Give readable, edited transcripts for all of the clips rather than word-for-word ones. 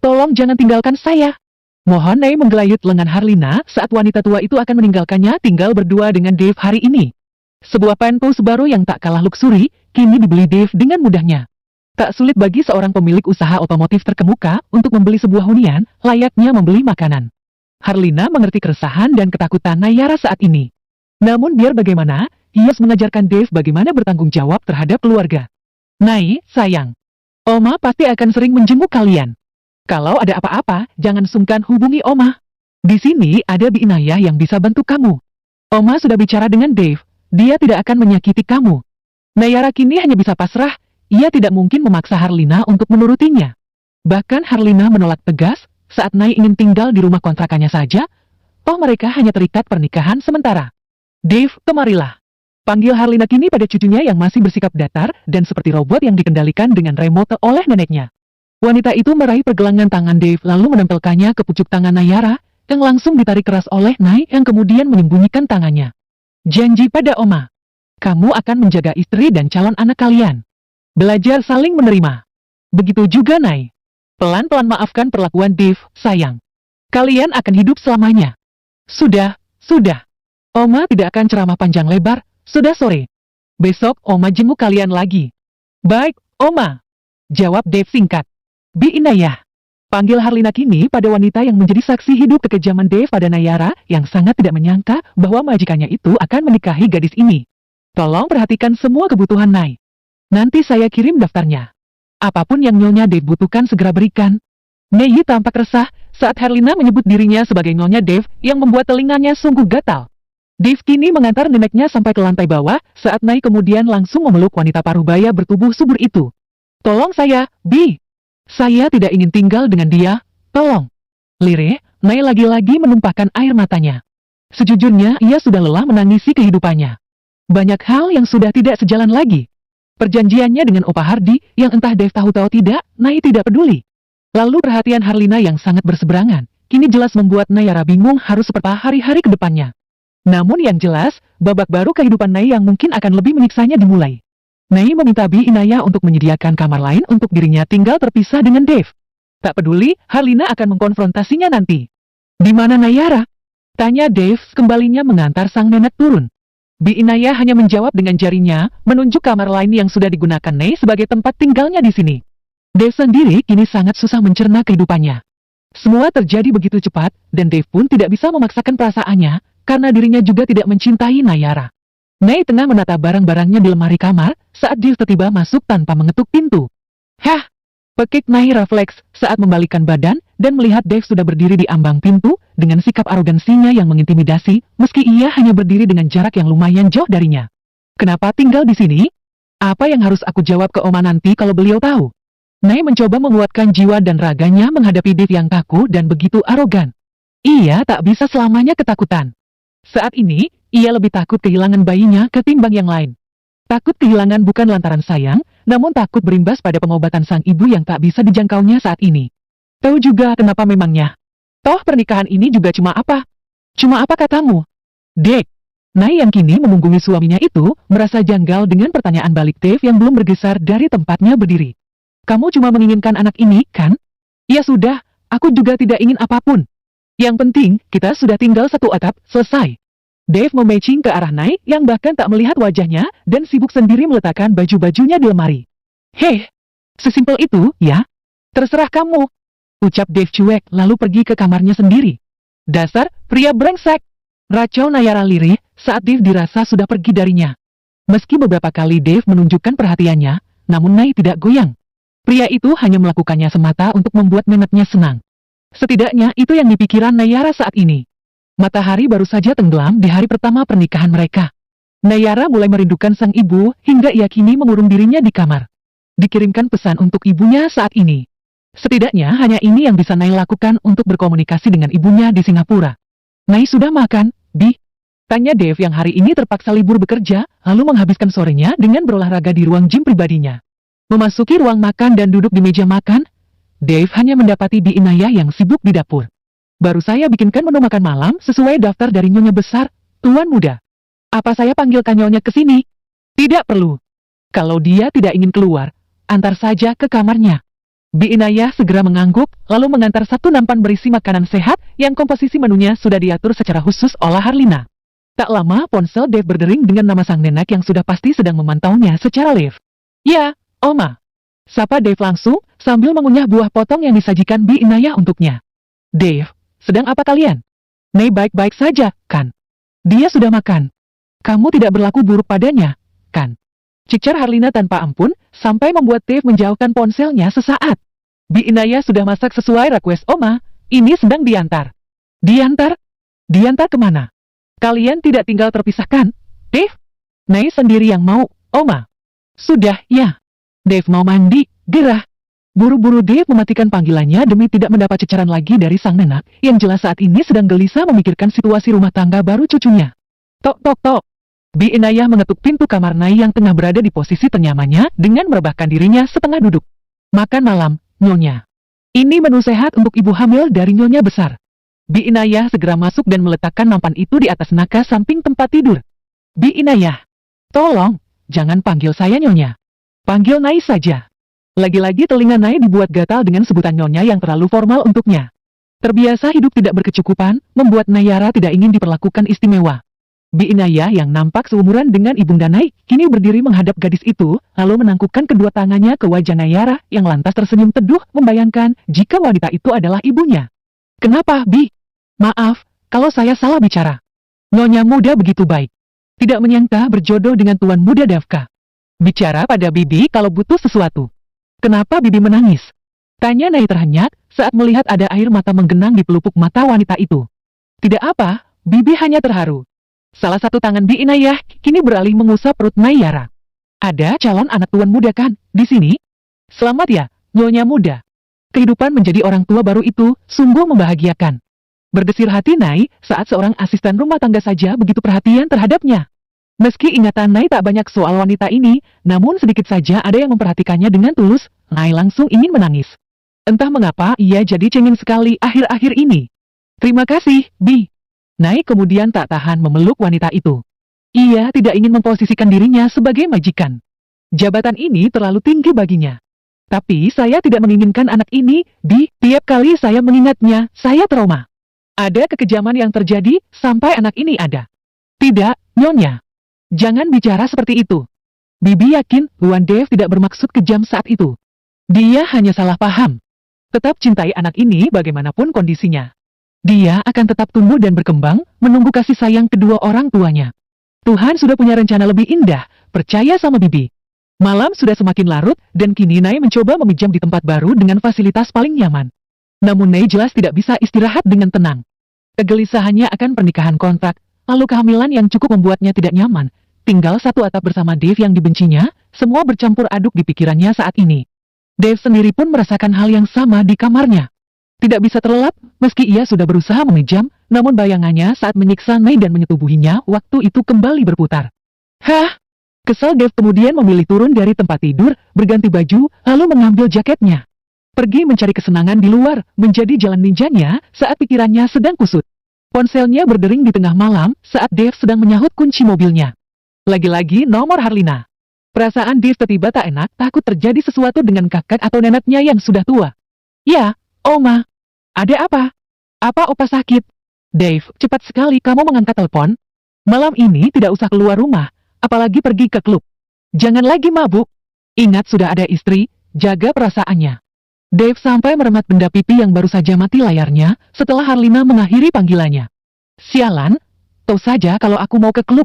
Tolong jangan tinggalkan saya. Mohon Nay menggelayut lengan Harlina saat wanita tua itu akan meninggalkannya tinggal berdua dengan Dave hari ini. Sebuah penthouse baru yang tak kalah luksuri, kini dibeli Dave dengan mudahnya. Tak sulit bagi seorang pemilik usaha otomotif terkemuka untuk membeli sebuah hunian, layaknya membeli makanan. Harlina mengerti keresahan dan ketakutan Nayara saat ini. Namun biar bagaimana, ia harus mengajarkan Dave bagaimana bertanggung jawab terhadap keluarga. Nay, sayang. Oma pasti akan sering menjenguk kalian. Kalau ada apa-apa, jangan sungkan hubungi Oma. Di sini ada Bi Inayah yang bisa bantu kamu. Oma sudah bicara dengan Dave, dia tidak akan menyakiti kamu. Nayara kini hanya bisa pasrah, ia tidak mungkin memaksa Harlina untuk menurutinya. Bahkan Harlina menolak tegas saat Nay ingin tinggal di rumah kontrakannya saja, toh mereka hanya terikat pernikahan sementara. Dave, kemarilah. Panggil Harlina kini pada cucunya yang masih bersikap datar dan seperti robot yang dikendalikan dengan remote oleh neneknya. Wanita itu meraih pergelangan tangan Dave lalu menempelkannya ke pucuk tangan Nayara, yang langsung ditarik keras oleh Nay yang kemudian menyembunyikan tangannya. Janji pada Oma. Kamu akan menjaga istri dan calon anak kalian. Belajar saling menerima. Begitu juga Nay. Pelan-pelan maafkan perlakuan Dave, sayang. Kalian akan hidup selamanya. Sudah. Oma tidak akan ceramah panjang lebar, sudah sore. Besok Oma jenguk kalian lagi. Baik, Oma. Jawab Dave singkat. Bi Inayah. Panggil Harlina kini pada wanita yang menjadi saksi hidup kekejaman Dave pada Nayara yang sangat tidak menyangka bahwa majikannya itu akan menikahi gadis ini. Tolong perhatikan semua kebutuhan Nay. Nanti saya kirim daftarnya. Apapun yang Nyonya Dave butuhkan segera berikan. Nei tampak resah saat Harlina menyebut dirinya sebagai Nyonya Dave yang membuat telinganya sungguh gatal. Dave kini mengantar neneknya sampai ke lantai bawah saat Nay kemudian langsung memeluk wanita parubaya bertubuh subur itu. Tolong saya, Bi. Saya tidak ingin tinggal dengan dia, tolong. Lirih, Nay lagi-lagi menumpahkan air matanya. Sejujurnya ia sudah lelah menangisi kehidupannya. Banyak hal yang sudah tidak sejalan lagi. Perjanjiannya dengan Opa Hardy yang entah Dave tahu-tahu tidak, Nay tidak peduli. Lalu perhatian Harlina yang sangat berseberangan, kini jelas membuat Nayara bingung harus seperti hari-hari ke depannya. Namun yang jelas, babak baru kehidupan Nay yang mungkin akan lebih menyiksanya dimulai. Nay meminta Bi Inayah untuk menyediakan kamar lain untuk dirinya tinggal terpisah dengan Dave. Tak peduli, Harlina akan mengkonfrontasinya nanti. Di mana Nayara? Tanya Dave kembalinya mengantar sang nenek turun. Bi Inayah hanya menjawab dengan jarinya, menunjuk kamar lain yang sudah digunakan Nay sebagai tempat tinggalnya di sini. Dave sendiri kini sangat susah mencerna kehidupannya. Semua terjadi begitu cepat, dan Dave pun tidak bisa memaksakan perasaannya, karena dirinya juga tidak mencintai Nayara. Nay tengah menata barang-barangnya di lemari kamar, saat Dave tiba-tiba masuk tanpa mengetuk pintu. Hah! Pekik Nay refleks saat membalikkan badan, dan melihat Dave sudah berdiri di ambang pintu, dengan sikap arogansinya yang mengintimidasi, meski ia hanya berdiri dengan jarak yang lumayan jauh darinya. Kenapa tinggal di sini? Apa yang harus aku jawab ke Oma nanti kalau beliau tahu? Nay mencoba menguatkan jiwa dan raganya menghadapi Dave yang kaku dan begitu arogan. Ia tak bisa selamanya ketakutan. Saat ini, ia lebih takut kehilangan bayinya ketimbang yang lain. Takut kehilangan bukan lantaran sayang, namun takut berimbas pada pengobatan sang ibu yang tak bisa dijangkaunya saat ini. Tahu juga kenapa memangnya? Toh pernikahan ini juga cuma apa? Cuma apa katamu? Dek. Nay yang kini memunggungi suaminya itu, merasa janggal dengan pertanyaan balik Dave yang belum bergeser dari tempatnya berdiri. Kamu cuma menginginkan anak ini, kan? Ya sudah, aku juga tidak ingin apapun. Yang penting, kita sudah tinggal satu atap, selesai. Dave mematching ke arah Nay yang bahkan tak melihat wajahnya dan sibuk sendiri meletakkan baju-bajunya di lemari. Hei, sesimpel itu, ya? Terserah kamu. Ucap Dave cuek lalu pergi ke kamarnya sendiri. Dasar, pria brengsek. Racau Nayara lirih saat Dave dirasa sudah pergi darinya. Meski beberapa kali Dave menunjukkan perhatiannya, namun Nay tidak goyang. Pria itu hanya melakukannya semata untuk membuat neneknya senang. Setidaknya itu yang dipikiran Nayara saat ini. Matahari baru saja tenggelam di hari pertama pernikahan mereka. Nayara mulai merindukan sang ibu hingga ia kini mengurung dirinya di kamar. Dikirimkan pesan untuk ibunya saat ini. Setidaknya hanya ini yang bisa Nay lakukan untuk berkomunikasi dengan ibunya di Singapura. Nay sudah makan, Bi? Tanya Dave yang hari ini terpaksa libur bekerja, lalu menghabiskan sorenya dengan berolahraga di ruang gym pribadinya. Memasuki ruang makan dan duduk di meja makan, Dave hanya mendapati Bi Inayah yang sibuk di dapur. Baru saya bikinkan menu makan malam sesuai daftar dari Nyonya Besar, Tuan Muda. Apa saya panggilkan Nyonya ke sini? Tidak perlu. Kalau dia tidak ingin keluar, antar saja ke kamarnya. Bi Inayah segera mengangguk, lalu mengantar satu nampan berisi makanan sehat yang komposisi menunya sudah diatur secara khusus oleh Harlina. Tak lama ponsel Dave berdering dengan nama sang nenek yang sudah pasti sedang memantaunya secara live. Ya, Oma. Sapa Dave langsung sambil mengunyah buah potong yang disajikan Bi Inayah untuknya. Dave, sedang apa kalian? Nei baik-baik saja, kan? Dia sudah makan. Kamu tidak berlaku buruk padanya, kan? Cicar Harlina tanpa ampun, sampai membuat Dave menjauhkan ponselnya sesaat. Bi Inayah sudah masak sesuai request Oma, ini sedang diantar. Diantar? Diantar kemana? Kalian tidak tinggal terpisahkan, Dave? Nei sendiri yang mau, Oma. Sudah, ya. Dave mau mandi, gerah. Buru-buru Dave mematikan panggilannya demi tidak mendapat cecaran lagi dari sang nenek, yang jelas saat ini sedang gelisah memikirkan situasi rumah tangga baru cucunya. Tok tok tok. Bi Inayah mengetuk pintu kamar Nai yang tengah berada di posisi ternyamannya dengan merebahkan dirinya setengah duduk. Makan malam, Nyonya. Ini menu sehat untuk ibu hamil dari Nyonya besar. Bi Inayah segera masuk dan meletakkan nampan itu di atas naga samping tempat tidur. Bi Inayah, tolong, jangan panggil saya Nyonya. Panggil Nai saja. Lagi-lagi telinga Nai dibuat gatal dengan sebutan Nyonya yang terlalu formal untuknya. Terbiasa hidup tidak berkecukupan, membuat Nayara tidak ingin diperlakukan istimewa. Bi Inayah yang nampak seumuran dengan ibunda Nai, kini berdiri menghadap gadis itu, lalu menangkupkan kedua tangannya ke wajah Nayara yang lantas tersenyum teduh membayangkan jika wanita itu adalah ibunya. Kenapa, Bi? Maaf, kalau saya salah bicara. Nyonya muda begitu baik. Tidak menyangka berjodoh dengan tuan muda Davka. Bicara pada Bibi kalau butuh sesuatu. Kenapa Bibi menangis? Tanya Nai terhenyak saat melihat ada air mata menggenang di pelupuk mata wanita itu. Tidak apa, Bibi hanya terharu. Salah satu tangan Bi Inayah kini beralih mengusap perut Nayara. Ada calon anak tuan muda kan, di sini? Selamat ya, Nyonya muda. Kehidupan menjadi orang tua baru itu sungguh membahagiakan. Berdesir hati Nai saat seorang asisten rumah tangga saja begitu perhatian terhadapnya. Meski ingatan Nai tak banyak soal wanita ini, namun sedikit saja ada yang memperhatikannya dengan tulus, Nai langsung ingin menangis. Entah mengapa ia jadi cengeng sekali akhir-akhir ini. Terima kasih, Bi. Nai kemudian tak tahan memeluk wanita itu. Ia tidak ingin memposisikan dirinya sebagai majikan. Jabatan ini terlalu tinggi baginya. Tapi saya tidak menginginkan anak ini, Bi. Tiap kali saya mengingatnya, saya trauma. Ada kekejaman yang terjadi sampai anak ini ada. Tidak, Nyonya. Jangan bicara seperti itu. Bibi yakin Tuan Dave tidak bermaksud kejam saat itu. Dia hanya salah paham. Tetap cintai anak ini bagaimanapun kondisinya. Dia akan tetap tumbuh dan berkembang, menunggu kasih sayang kedua orang tuanya. Tuhan sudah punya rencana lebih indah, percaya sama Bibi. Malam sudah semakin larut, dan kini Nai mencoba memijam di tempat baru dengan fasilitas paling nyaman. Namun Nai jelas tidak bisa istirahat dengan tenang. Kegelisahannya akan pernikahan kontrak, lalu kehamilan yang cukup membuatnya tidak nyaman. Tinggal satu atap bersama Dave yang dibencinya, semua bercampur aduk di pikirannya saat ini. Dave sendiri pun merasakan hal yang sama di kamarnya. Tidak bisa terlelap, meski ia sudah berusaha memejam, namun bayangannya saat menyiksa Nai dan menyetubuhinya waktu itu kembali berputar. Hah? Kesal Dave kemudian memilih turun dari tempat tidur, berganti baju, lalu mengambil jaketnya. Pergi mencari kesenangan di luar, menjadi jalan ninjanya saat pikirannya sedang kusut. Ponselnya berdering di tengah malam saat Dave sedang menyahut kunci mobilnya. Lagi-lagi nomor Harlina. Perasaan Dave tiba tak enak, takut terjadi sesuatu dengan kakak atau neneknya yang sudah tua. Ya, Oma. Ada apa? Apa Opa sakit? Dave, cepat sekali kamu mengangkat telepon. Malam ini tidak usah keluar rumah, apalagi pergi ke klub. Jangan lagi mabuk. Ingat sudah ada istri, jaga perasaannya. Dave sampai meremat benda pipi yang baru saja mati layarnya setelah Harlina mengakhiri panggilannya. Sialan, tahu saja kalau aku mau ke klub.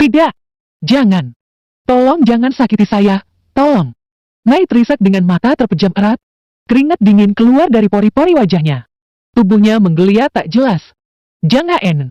Tidak. Jangan. Tolong jangan sakiti saya, tolong. Nai terisak dengan mata terpejam erat. Keringat dingin keluar dari pori-pori wajahnya. Tubuhnya menggeliat tak jelas. Jangan.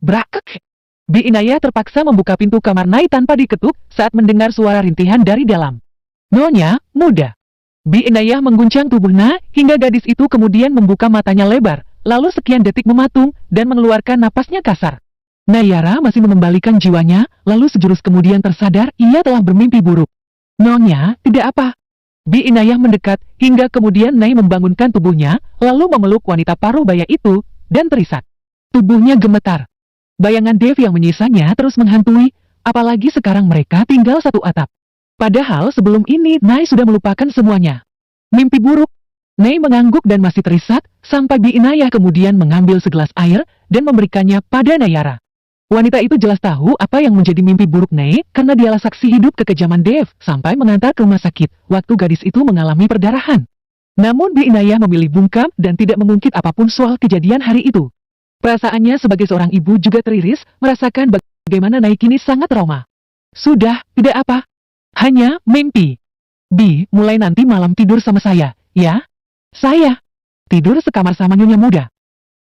Brakek. Bi Inayah terpaksa membuka pintu kamar Nai tanpa diketuk saat mendengar suara rintihan dari dalam. Nyonya, muda. Bi Inayah mengguncang tubuh Nai hingga gadis itu kemudian membuka matanya lebar, lalu sekian detik mematung dan mengeluarkan napasnya kasar. Nayara masih mengembalikan jiwanya, lalu sejurus kemudian tersadar ia telah bermimpi buruk. Nyonya, tidak apa. Bi Inayah mendekat, hingga kemudian Nai membangunkan tubuhnya, lalu memeluk wanita paruh baya itu, dan terisak. Tubuhnya gemetar. Bayangan Dave yang menyisanya terus menghantui, apalagi sekarang mereka tinggal satu atap. Padahal sebelum ini Nai sudah melupakan semuanya. Mimpi buruk. Nei mengangguk dan masih terisak, sampai Bi Inayah kemudian mengambil segelas air dan memberikannya pada Nayara. Wanita itu jelas tahu apa yang menjadi mimpi buruk Nei, karena dialah saksi hidup kekejaman Dev sampai mengantar ke rumah sakit waktu gadis itu mengalami perdarahan. Namun Bi Inayah memilih bungkam dan tidak mengungkit apapun soal kejadian hari itu. Perasaannya sebagai seorang ibu juga teriris, merasakan bagaimana Nei kini sangat trauma. Sudah, tidak apa. Hanya mimpi. Bi, mulai nanti malam tidur sama saya, ya? Saya tidur sekamar sama nyonya muda.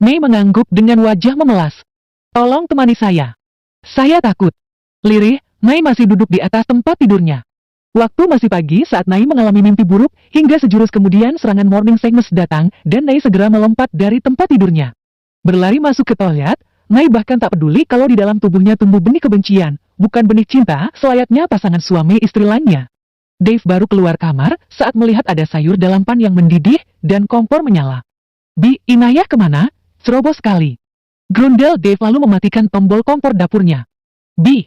Nei mengangguk dengan wajah memelas. Tolong temani saya. Saya takut. Lirih, Nei masih duduk di atas tempat tidurnya. Waktu masih pagi saat Nei mengalami mimpi buruk, hingga sejurus kemudian serangan morning sickness datang, dan Nei segera melompat dari tempat tidurnya. Berlari masuk ke toilet, Nei bahkan tak peduli kalau di dalam tubuhnya tumbuh benih kebencian, bukan benih cinta, selayaknya pasangan suami istri lainnya. Dave baru keluar kamar saat melihat ada sayur dalam pan yang mendidih dan kompor menyala. Bi Inayah kemana? Ceroboh sekali. Grundel Dave lalu mematikan tombol kompor dapurnya. Bi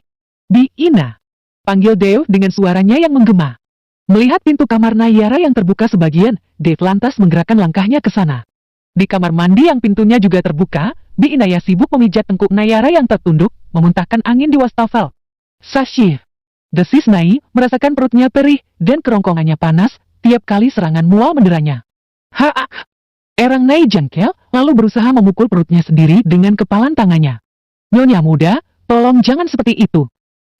Ina. Panggil Dave dengan suaranya yang menggema. Melihat pintu kamar Nayara yang terbuka sebagian, Dave lantas menggerakkan langkahnya ke sana. Di kamar mandi yang pintunya juga terbuka, Bi Inayah sibuk memijat tengkuk Nayara yang tertunduk, memuntahkan angin di wastafel. Sashif. Desis Nai merasakan perutnya perih dan kerongkongannya panas tiap kali serangan mual menderanya. Haak! Erang Nai jengkel lalu berusaha memukul perutnya sendiri dengan kepalan tangannya. Nyonya muda, tolong jangan seperti itu.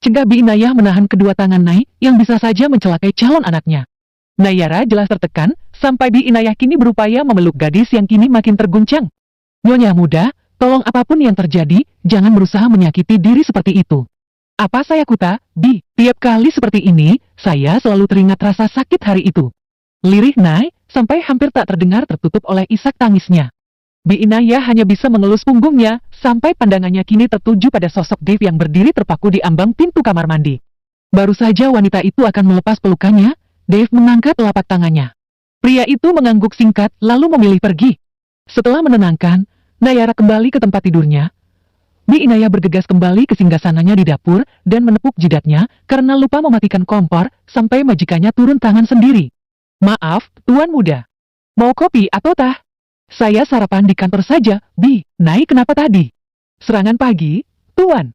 Cegah Bi Inayah menahan kedua tangan Nai yang bisa saja mencelakai calon anaknya. Nayara jelas tertekan sampai Bi Inayah kini berupaya memeluk gadis yang kini makin terguncang. Nyonya muda, tolong apapun yang terjadi, jangan berusaha menyakiti diri seperti itu. Apa saya kuta, Bi, tiap kali seperti ini, saya selalu teringat rasa sakit hari itu. Lirih Nai, sampai hampir tak terdengar tertutup oleh isak tangisnya. Bi Inayah hanya bisa mengelus punggungnya, sampai pandangannya kini tertuju pada sosok Dave yang berdiri terpaku di ambang pintu kamar mandi. Baru saja wanita itu akan melepas pelukannya, Dave mengangkat telapak tangannya. Pria itu mengangguk singkat, lalu memilih pergi. Setelah menenangkan, Nayara kembali ke tempat tidurnya. Bi Inayah bergegas kembali ke singgasananya di dapur dan menepuk jidatnya karena lupa mematikan kompor sampai majikannya turun tangan sendiri. Maaf, tuan muda. Mau kopi atau teh? Saya sarapan di kantor saja, Bi. Nai kenapa tadi? Serangan pagi, tuan.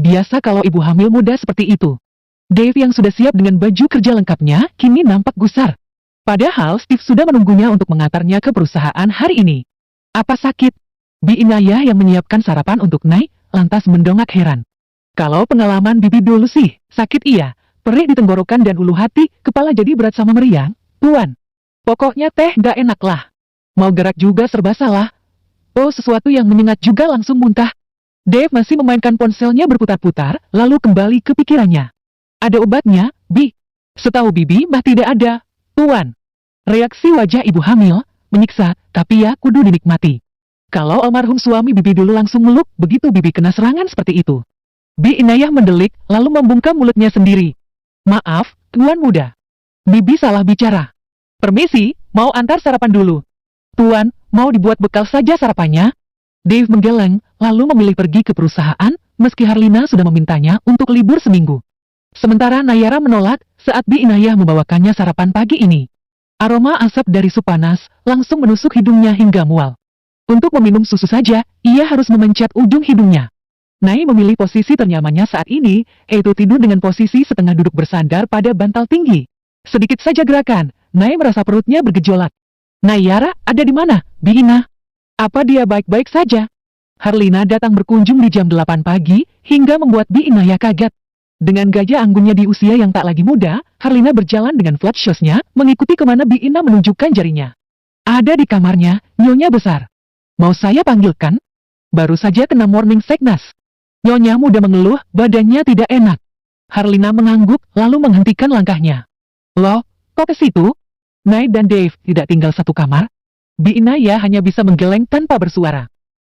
Biasa kalau ibu hamil muda seperti itu. Dave yang sudah siap dengan baju kerja lengkapnya kini nampak gusar. Padahal Steve sudah menunggunya untuk mengantarnya ke perusahaan hari ini. Apa sakit? Bi Inayah yang menyiapkan sarapan untuk Nai, lantas mendongak heran. Kalau pengalaman Bibi dulu sih, sakit iya, perih di tenggorokan dan ulu hati, kepala jadi berat sama meriang, tuan. Pokoknya teh gak enak lah. Mau gerak juga serba salah. Oh, sesuatu yang menyengat juga langsung muntah. Dave masih memainkan ponselnya berputar-putar, lalu kembali ke pikirannya. Ada obatnya, Bi? Setahu Bibi mah tidak ada, tuan. Reaksi wajah ibu hamil, menyiksa, tapi ya kudu dinikmati. Kalau almarhum suami Bibi dulu langsung meluk, begitu Bibi kena serangan seperti itu. Bi Inayah mendelik, lalu membungkam mulutnya sendiri. Maaf, tuan muda. Bibi salah bicara. Permisi, mau antar sarapan dulu. Tuan, mau dibuat bekal saja sarapannya? Dave menggeleng, lalu memilih pergi ke perusahaan, meski Harlina sudah memintanya untuk libur seminggu. Sementara Nayara menolak saat Bi Inayah membawakannya sarapan pagi ini. Aroma asap dari sup panas langsung menusuk hidungnya hingga mual. Untuk meminum susu saja, ia harus memencet ujung hidungnya. Nai memilih posisi ternyamannya saat ini, yaitu tidur dengan posisi setengah duduk bersandar pada bantal tinggi. Sedikit saja gerakan, Nai merasa perutnya bergejolak. Nayara, ada di mana, Bi Ina? Apa dia baik-baik saja? Harlina datang berkunjung di jam 8 pagi, hingga membuat Bi Inayah kaget. Dengan gajah anggunnya di usia yang tak lagi muda, Harlina berjalan dengan flat shoes-nya, mengikuti kemana Bi Ina menunjukkan jarinya. Ada di kamarnya, nyonya besar. Mau saya panggilkan? Baru saja kena morning sickness. Nyonya muda mengeluh, badannya tidak enak. Harlina mengangguk, lalu menghentikan langkahnya. Loh, kok ke situ? Nai dan Dave tidak tinggal satu kamar. Bi Inayah hanya bisa menggeleng tanpa bersuara.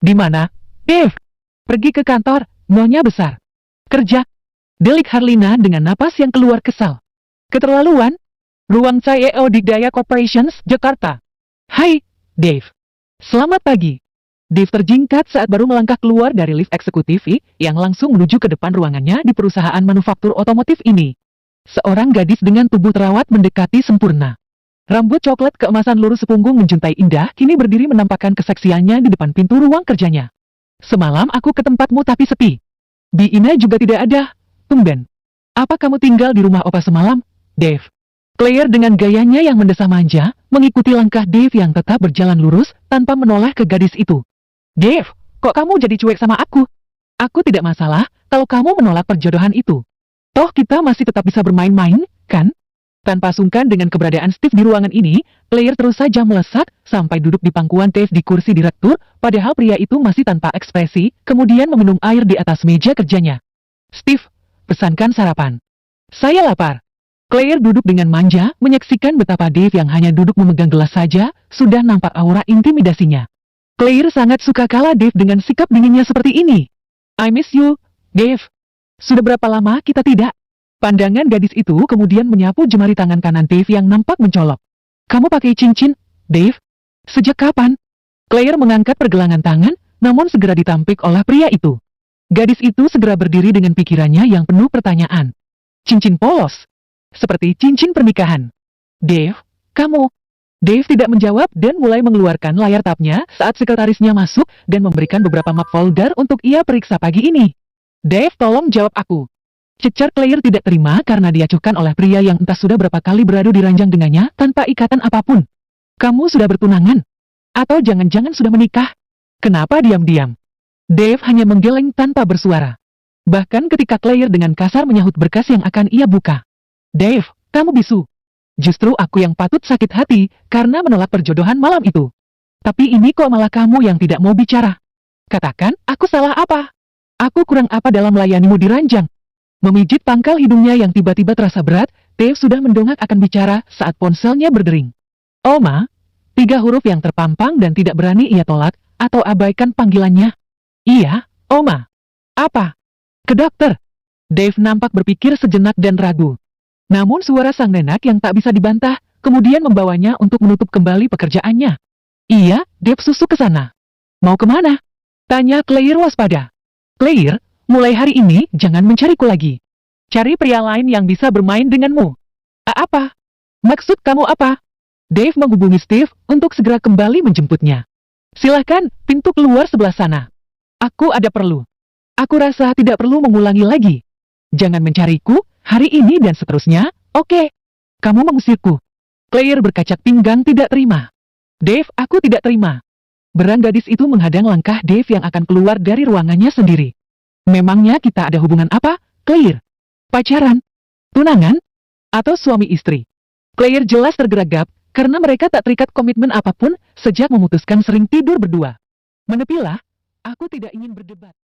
Di mana? Dave. Pergi ke kantor, nyonya besar. Kerja. Delik Harlina dengan napas yang keluar kesal. Keterlaluan? Ruang CEO di Daya Corporations, Jakarta. Hai, Dave. Selamat pagi. Dave terjingkat saat baru melangkah keluar dari lift eksekutif yang langsung menuju ke depan ruangannya di perusahaan manufaktur otomotif ini. Seorang gadis dengan tubuh terawat mendekati sempurna. Rambut coklat keemasan lurus sepunggung menjuntai indah kini berdiri menampakkan keseksiannya di depan pintu ruang kerjanya. Semalam aku ke tempatmu tapi sepi. Bi Ina juga tidak ada. Tumben. Apa kamu tinggal di rumah opa semalam, Dave? Claire dengan gayanya yang mendesah manja, mengikuti langkah Dave yang tetap berjalan lurus tanpa menoleh ke gadis itu. Dave, kok kamu jadi cuek sama aku? Aku tidak masalah kalau kamu menolak perjodohan itu. Toh kita masih tetap bisa bermain-main, kan? Tanpa sungkan dengan keberadaan Steve di ruangan ini, Claire terus saja melesat sampai duduk di pangkuan Dave di kursi direktur, padahal pria itu masih tanpa ekspresi, kemudian meminum air di atas meja kerjanya. Steve, pesankan sarapan. Saya lapar. Claire duduk dengan manja, menyaksikan betapa Dave yang hanya duduk memegang gelas saja, sudah nampak aura intimidasinya. Claire sangat suka kala Dave dengan sikap dinginnya seperti ini. I miss you, Dave. Sudah berapa lama kita tidak? Pandangan gadis itu kemudian menyapu jemari tangan kanan Dave yang nampak mencolok. Kamu pakai cincin, Dave? Sejak kapan? Claire mengangkat pergelangan tangan, namun segera ditampik oleh pria itu. Gadis itu segera berdiri dengan pikirannya yang penuh pertanyaan. Cincin polos? Seperti cincin pernikahan. Dave, kamu... Dave tidak menjawab dan mulai mengeluarkan layar tapnya saat sekretarisnya masuk dan memberikan beberapa map folder untuk ia periksa pagi ini. Dave, tolong jawab aku. Cecar Claire tidak terima karena diacuhkan oleh pria yang entah sudah berapa kali beradu di ranjang dengannya tanpa ikatan apapun. Kamu sudah bertunangan? Atau jangan-jangan sudah menikah? Kenapa diam-diam? Dave hanya menggeleng tanpa bersuara. Bahkan ketika Claire dengan kasar menyahut berkas yang akan ia buka. Dave, kamu bisu. Justru aku yang patut sakit hati karena menolak perjodohan malam itu. Tapi ini kok malah kamu yang tidak mau bicara. Katakan, aku salah apa? Aku kurang apa dalam melayanimu di ranjang? Memijit pangkal hidungnya yang tiba-tiba terasa berat, Dave sudah mendongak akan bicara saat ponselnya berdering. Oma, 3 huruf yang terpampang dan tidak berani ia tolak, atau abaikan panggilannya. Iya, Oma. Apa? Ke dokter. Dave nampak berpikir sejenak dan ragu. Namun suara sang nenek yang tak bisa dibantah, kemudian membawanya untuk menutup kembali pekerjaannya. Iya, Dave susuk ke sana. Mau kemana? Tanya Claire waspada. Claire, mulai hari ini jangan mencariku lagi. Cari pria lain yang bisa bermain denganmu. Apa? Maksud kamu apa? Dave menghubungi Steve untuk segera kembali menjemputnya. Silahkan, pintu keluar sebelah sana. Aku ada perlu. Aku rasa tidak perlu mengulangi lagi. Jangan mencariku, hari ini dan seterusnya, oke? Kamu mengusirku. Claire berkacak pinggang tidak terima. Dave, aku tidak terima. Berang gadis itu menghadang langkah Dave yang akan keluar dari ruangannya sendiri. Memangnya kita ada hubungan apa, Claire? Pacaran? Tunangan? Atau suami istri? Claire jelas tergeragap, karena mereka tak terikat komitmen apapun sejak memutuskan sering tidur berdua. Menepilah, aku tidak ingin berdebat.